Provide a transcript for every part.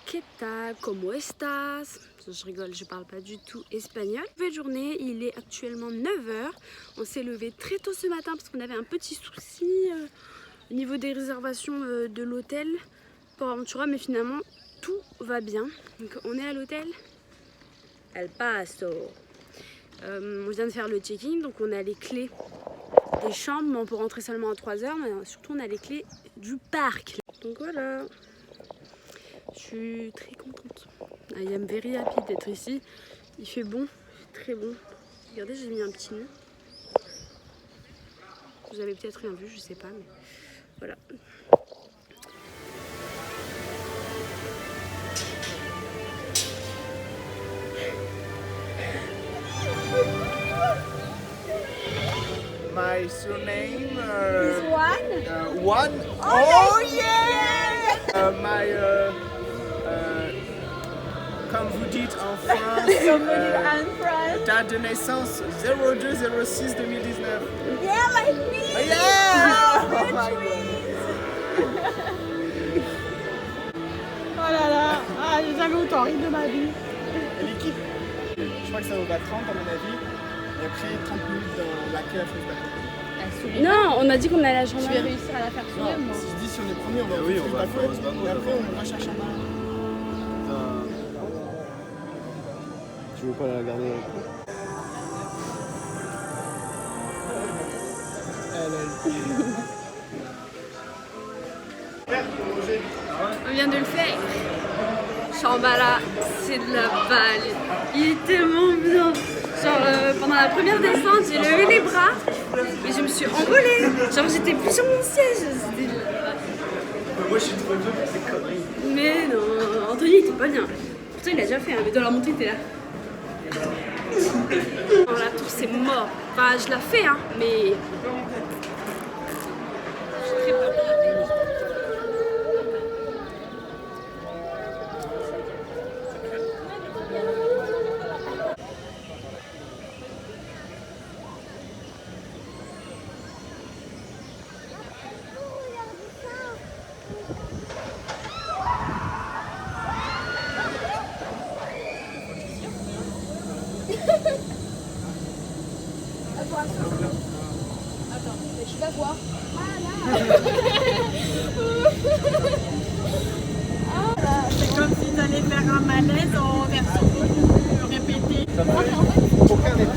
¿qué tal? ¿Cómo estás? Je rigole, je parle pas du tout espagnol. Nouvelle journée, il est actuellement 9h. On s'est levé très tôt ce matin parce qu'on avait un petit souci au niveau des réservations de l'hôtel pour Aventura, mais finalement tout va bien. Donc on est à l'hôtel El Paso. On vient de faire le check-in, donc on a les clés des chambres, mais on peut rentrer seulement à 3h, mais surtout on a les clés du parc. Donc voilà, je suis très contente. I am very happy d'être ici. Il fait bon, très bon. Regardez, j'ai mis un petit nœud. Vous avez peut-être rien vu, je sais pas, mais voilà. My surname Is one? One. Oh yeah! Comme vous dites en France, Comme on dit en France. date de naissance 02-06-2019. Yeah, like me! Oh yeah! Oh, Oh my God. Oh là là, ah, j'ai jamais autant ri de ma vie. Et l'équipe, je crois que ça va 30 à mon avis. Et après 30 minutes dans la queue à Frisbee. Non, on a dit qu'on allait à la Je chambre. vais réussir à la faire sourire, moi. Si je dis si on est premier, on va oui, au on va Frisbee. faire Osbano Et après d'abord. on recherche un bar. Tu veux pas la garder On vient de le faire. Shambhala, c'est de la balle. Il est tellement bien. Genre pendant la première descente, j'ai levé les bras et je me suis envolée. Genre j'étais plus sur mon siège. Moi je suis trop vieux pour ces conneries. Mais non, Anthony il était pas bien. Pourtant il a déjà fait, hein, mais dans la montée il était là. Dans la tour c'est mort. Enfin je la fais hein, mais... J'ai très peur. Attends, mais tu vas voir. C'est comme si tu allais faire un malaise en version répétée. Aucun des deux.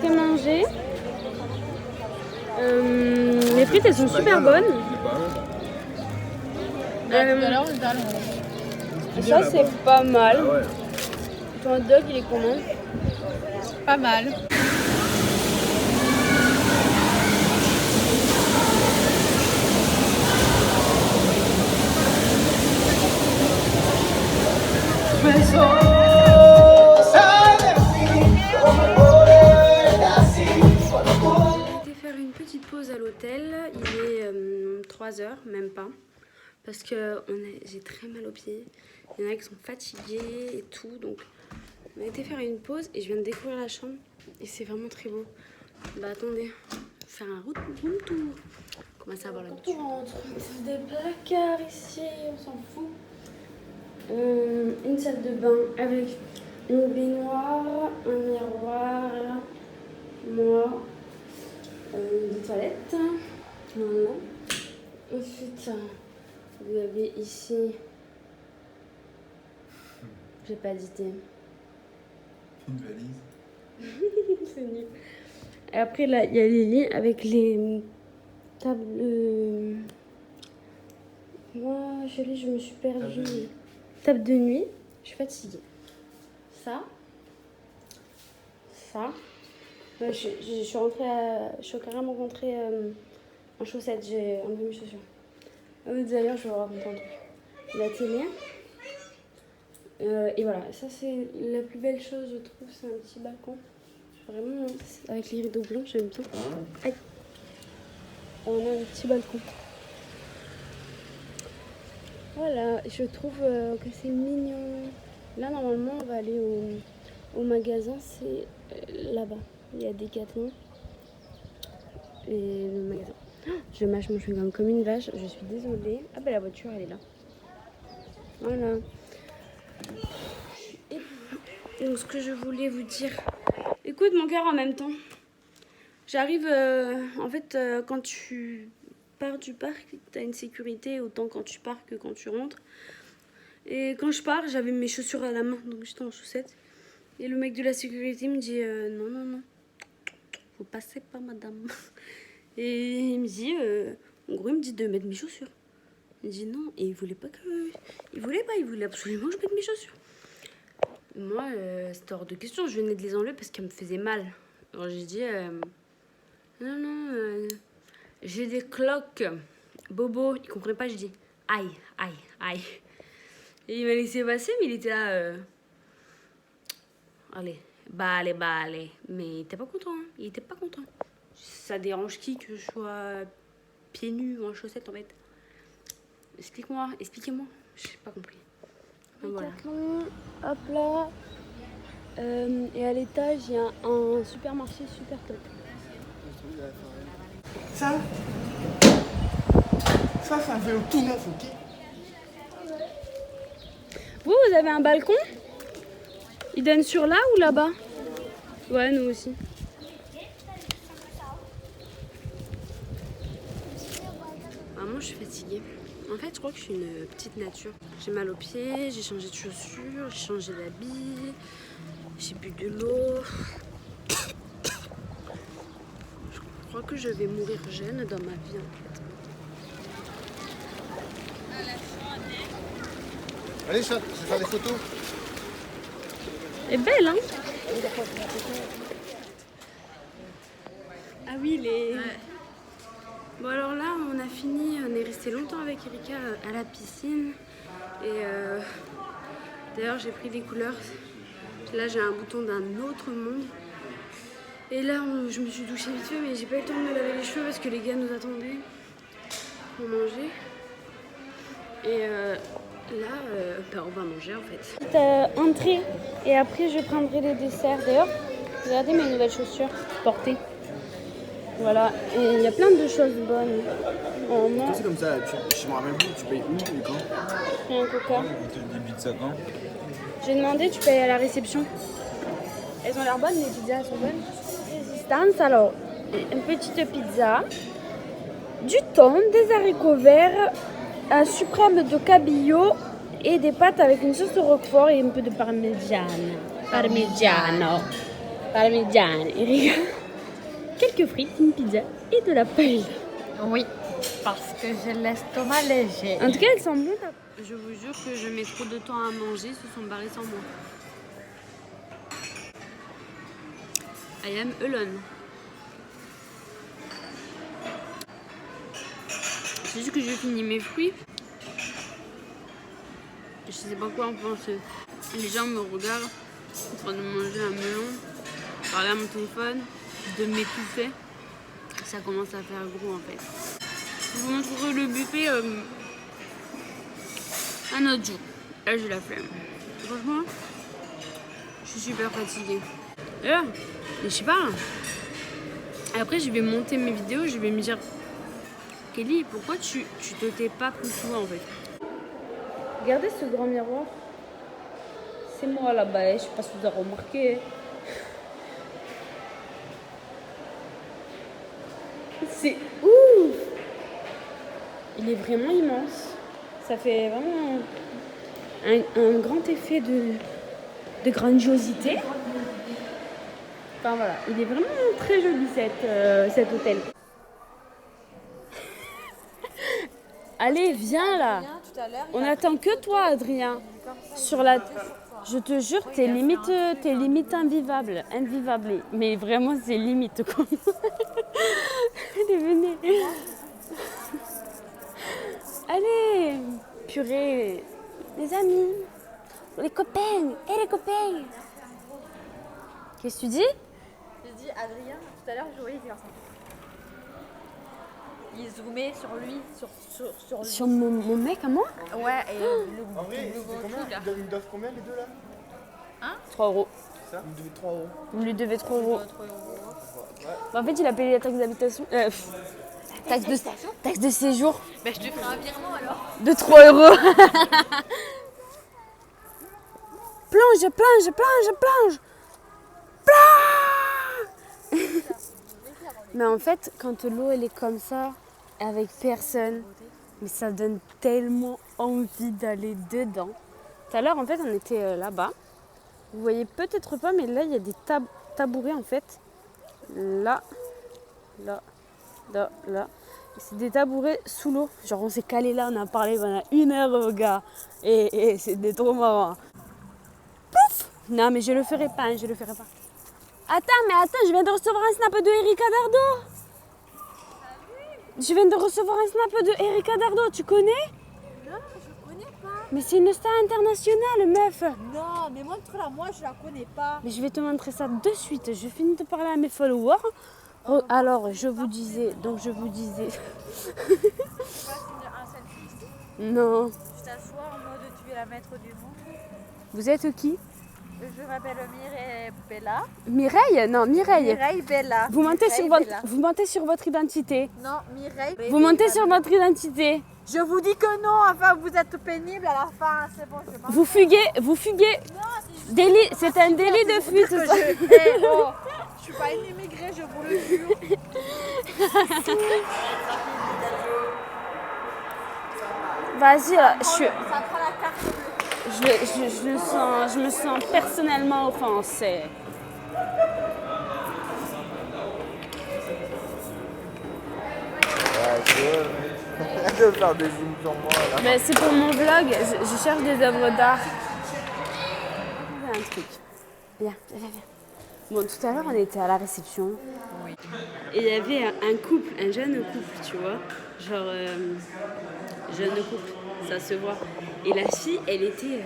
J'ai mangé. Les frites elles sont super bonnes. Ça c'est pas mal. Ah ouais. Ton hot dog il est comment? Pas mal. J'ai été faire une petite pause à l'hôtel. Il est 3h, même pas. Parce que j'ai très mal aux pieds. Il y en a qui sont fatigués et tout. Donc on a été faire une pause et je viens de découvrir la chambre. Et c'est vraiment très beau. Bah attendez, faire un room tour. Comment ça va là-dessus? On rentre. Des placards ici, on s'en fout. Une salle de bain avec une baignoire, un miroir, moi, des toilettes. Voilà. Ensuite, vous avez ici, j'ai pas d'idée. Une valise. C'est nul. Et après là, il y a les lits avec les tables. Moi, chérie, je me suis perdue. Table de nuit. Je suis fatiguée. Ça. Moi, je suis rentrée je suis carrément rentrée en chaussettes. J'ai enlevé mes chaussures. D'ailleurs, je vais vous raconter un truc. La télé. Et voilà, ça c'est la plus belle chose, je trouve, c'est un petit balcon. Vraiment, avec les rideaux blancs, j'aime bien. Aïe. On a un petit balcon. Voilà, je trouve que c'est mignon. Là, normalement, on va aller au magasin, c'est là-bas. Il y a Decathlon. Et le magasin. Oh, je mâche mon chewing-gum comme une vache, je suis désolée. Ah bah la voiture, elle est là. Voilà. Et donc, ce que je voulais vous dire... Écoute mon cœur en même temps. J'arrive... en fait, quand tu pars du parc, t'as une sécurité autant quand tu pars que quand tu rentres. Et quand je pars, j'avais mes chaussures à la main, donc j'étais en chaussettes. Et le mec de la sécurité me dit non, non, non, vous passez pas, madame. Et il me dit, en gros, il me dit de mettre mes chaussures. Il me dit non, et il voulait absolument que je mette mes chaussures. Moi, c'était hors de question, je venais de les enlever parce qu'elles me faisaient mal. Alors j'ai dit, non, non, j'ai des cloques. Bobo, il comprenait pas, je dis, aïe, aïe, aïe. Et il m'a laissé passer, mais il était là, allez, allez. Mais il était pas content, hein. Il était pas content. Ça dérange qui que je sois pieds nus ou en chaussettes en fait? Expliquez-moi. J'ai pas compris. Donc, voilà. Hop là. Et à l'étage, il y a un supermarché super top. Ça, c'est un vélo tout neuf, ok? Vous avez un balcon? Il donne sur là ou là-bas? Ouais, nous aussi. Vraiment, je suis fatiguée. En fait, je crois que je suis une petite nature. J'ai mal aux pieds, j'ai changé de chaussures, j'ai changé d'habit, j'ai bu de l'eau. Je crois que je vais mourir jeune dans ma vie, en fait. Allez, chat, je vais faire des photos. Elle est belle, hein? Ah oui, les... Ouais. Bon alors là, on a fini, on est resté longtemps avec Erika à la piscine. Et d'ailleurs, j'ai pris des couleurs. Là, j'ai un bouton d'un autre monde. Et là, je me suis douchée vite fait, mais j'ai pas eu le temps de me laver les cheveux parce que les gars nous attendaient pour manger. Et là, on va manger en fait. Entrée et après je prendrai les desserts. D'ailleurs, regardez mes nouvelles chaussures portées. Voilà, et il y a plein de choses bonnes. C'est comme ça, je me rappelle plus, tu payes où et quand? Et un coca. Tu débites ça quand? J'ai demandé, tu payes à la réception. Elles ont l'air bonnes, les pizzas, elles sont bonnes. Résistance, alors, une petite pizza, du thon, des haricots verts, un suprême de cabillaud et des pâtes avec une sauce de roquefort et un peu de parmigiano. Parmigiano. Quelques frites, une pizza et de la paella. Oui, parce que j'ai l'estomac léger. En tout cas, elles sont bonnes. Je vous jure que je mets trop de temps à manger, se sont barrés sans moi. I am alone. C'est juste que j'ai fini mes fruits. Je sais pas quoi en penser. Les gens me regardent en train de manger un melon, parler à mon téléphone, de m'étouffer. Ça commence à faire gros en fait. Je vous montrerai le buffet un autre jour. Là j'ai la flemme. Franchement, je suis super fatiguée. D'ailleurs, je sais pas. Après je vais monter mes vidéos, je vais me dire Kelly, pourquoi tu te tais pas plus souvent en fait? Regardez ce grand miroir. C'est moi là-bas, je sais pas si vous avez remarqué. C'est ouf! Il est vraiment immense. Ça fait vraiment un grand effet de grandiosité. Enfin voilà, il est vraiment très joli cet hôtel. Allez, viens là. On attend que toi, Adrien. Sur la... Je te jure, t'es limite invivable. Mais vraiment, c'est limite quoi. Allez, venez. Allez, purée. Les amis, les copains. Les copains. Qu'est-ce que tu dis? J'ai dit Adrien, tout à l'heure, je voyais faire ça. il zoomait sur lui, sur lui. Sur mon mec à moi? Ouais, et En vrai, le c'était gros combien? truc, là. Ils doivent combien les deux là? 3 euros. C'est ça? Ils devaient 3 euros. Vous lui devez 3 euros. 3 euros. Bah, en fait, il a payé la taxe d'habitation. Taxe de séjour Bah, je te ferai un virement alors. de 3 euros. Plonge, plonge, plonge, plonge. Plonge. Mais en fait, quand l'eau elle est comme ça, avec personne, mais ça donne tellement envie d'aller dedans. Tout à l'heure, en fait, on était là-bas. Vous voyez peut-être pas, mais là, il y a des tabourets en fait. Là, là, là, là. C'est des tabourets sous l'eau. Genre, on s'est calé là, on a parlé pendant 1 heure, gars. Et c'était trop marrant. Pouf! Non, mais je le ferai pas, je le ferai pas. Attends, je viens de recevoir un snap de Erika Dardo. Je viens de recevoir un snap de Erika Dardo, tu connais? Non, je connais pas. Mais c'est une star internationale, meuf. Non, mais montre-la, moi je la connais pas. Mais je vais te montrer ça de suite. Je finis de parler à mes followers. Alors, je vous disais. Tu passes un selfie ici, Non. tu t'assois en mode tu es la maître du monde. Vous êtes qui? Je m'appelle Mireille Bella. Mireille? Non, Mireille. Mireille Bella. Vous mentez, Mireille vous mentez sur votre identité. Non, Mireille. Vous mentez sur votre identité. Je vous dis que non, enfin vous êtes pénible à la fin, c'est bon, je m'en Vous fuguez. Non, c'est Délit, c'est un délit de fuite. que ça. je suis pas une immigrée, je vous le jure. Vas-y, là, Ça prend la carte bleue. je me sens personnellement offensée. Arrête de faire des zooms sur moi là. Ben, c'est pour mon vlog, je cherche des œuvres d'art. Il y a un truc. Viens. Bon, tout à l'heure, on était à la réception. Oui. Et il y avait un couple, un jeune couple, tu vois. Genre, jeune couple, ça se voit. Et la fille, elle était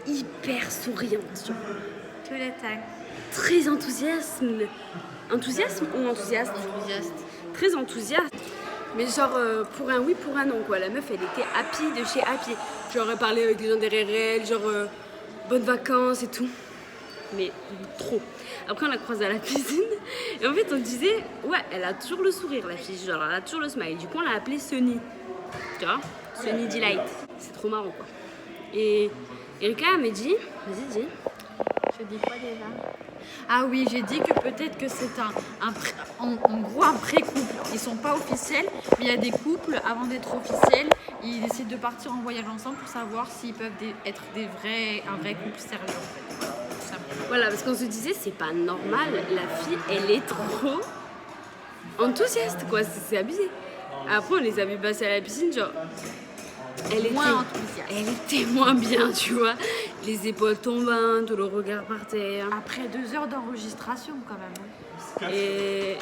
hyper souriante, tu vois. Tous les temps. Très enthousiaste. Enthousiasme ou enthousiaste? Enthousiaste. Très enthousiaste. Mais genre, pour un oui, pour un non, quoi. La meuf, elle était happy de chez happy. Genre, elle parlait avec des gens derrière elle, genre, bonnes vacances et tout. Mais trop. Après, on l'a croisée à la piscine. Et en fait, on disait, ouais, elle a toujours le sourire, la fille. Genre, elle a toujours le smile. Du coup, on l'a appelée Sunny. Tu vois? Sunny Delight. C'est trop marrant, quoi. Et Erika, elle me dit, vas-y, dis. Je dis quoi déjà? Ah oui, j'ai dit que peut-être que c'est en gros un pré-couple. Ils sont pas officiels, mais il y a des couples, avant d'être officiels, ils décident de partir en voyage ensemble pour savoir s'ils peuvent être un vrai couple sérieux en fait. Voilà, tout simplement. Voilà, parce qu'on se disait, c'est pas normal. La fille, elle est trop enthousiaste, quoi. C'est abusé. Après, on les a vu passer à la piscine, genre... Elle était moins bien, tu vois. Les épaules tombantes, le regard par terre. Après 2 heures d'enregistration quand même. Hein. Et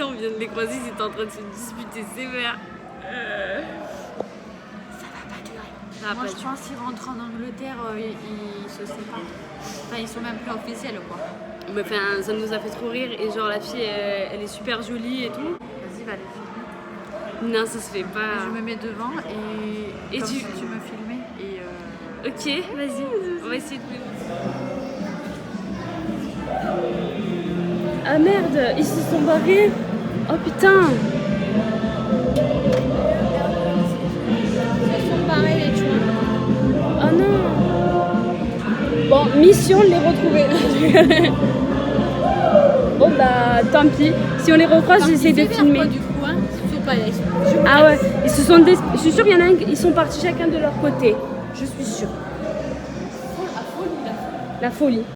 on vient de les croiser, ils étaient en train de se disputer sévère. Ça va pas durer. Ça va Moi pas je durer. pense qu'ils rentrent en Angleterre, ils se séparent. Enfin ils sont même plus officiels quoi. Mais enfin, ça nous a fait trop rire. Et genre, la fille, elle est super jolie et tout. Vas-y, va les filmer. Non, ça se fait pas. Je me mets devant et comme tu- si tu me filmais. Et Ok, vas-y, on va essayer de... Ah merde, ils se sont barrés. Oh putain. ils sont barrés les tueurs. Oh non. Bon, mission de les retrouver. Bon bah, tant pis. Si on les recroise, j'essaie de filmer. Du coup, hein, faut pas aller. Ah ouais, ils se sont je suis sûre qu'il y en a un, ils sont partis chacun de leur côté. Je suis sûre. La folie.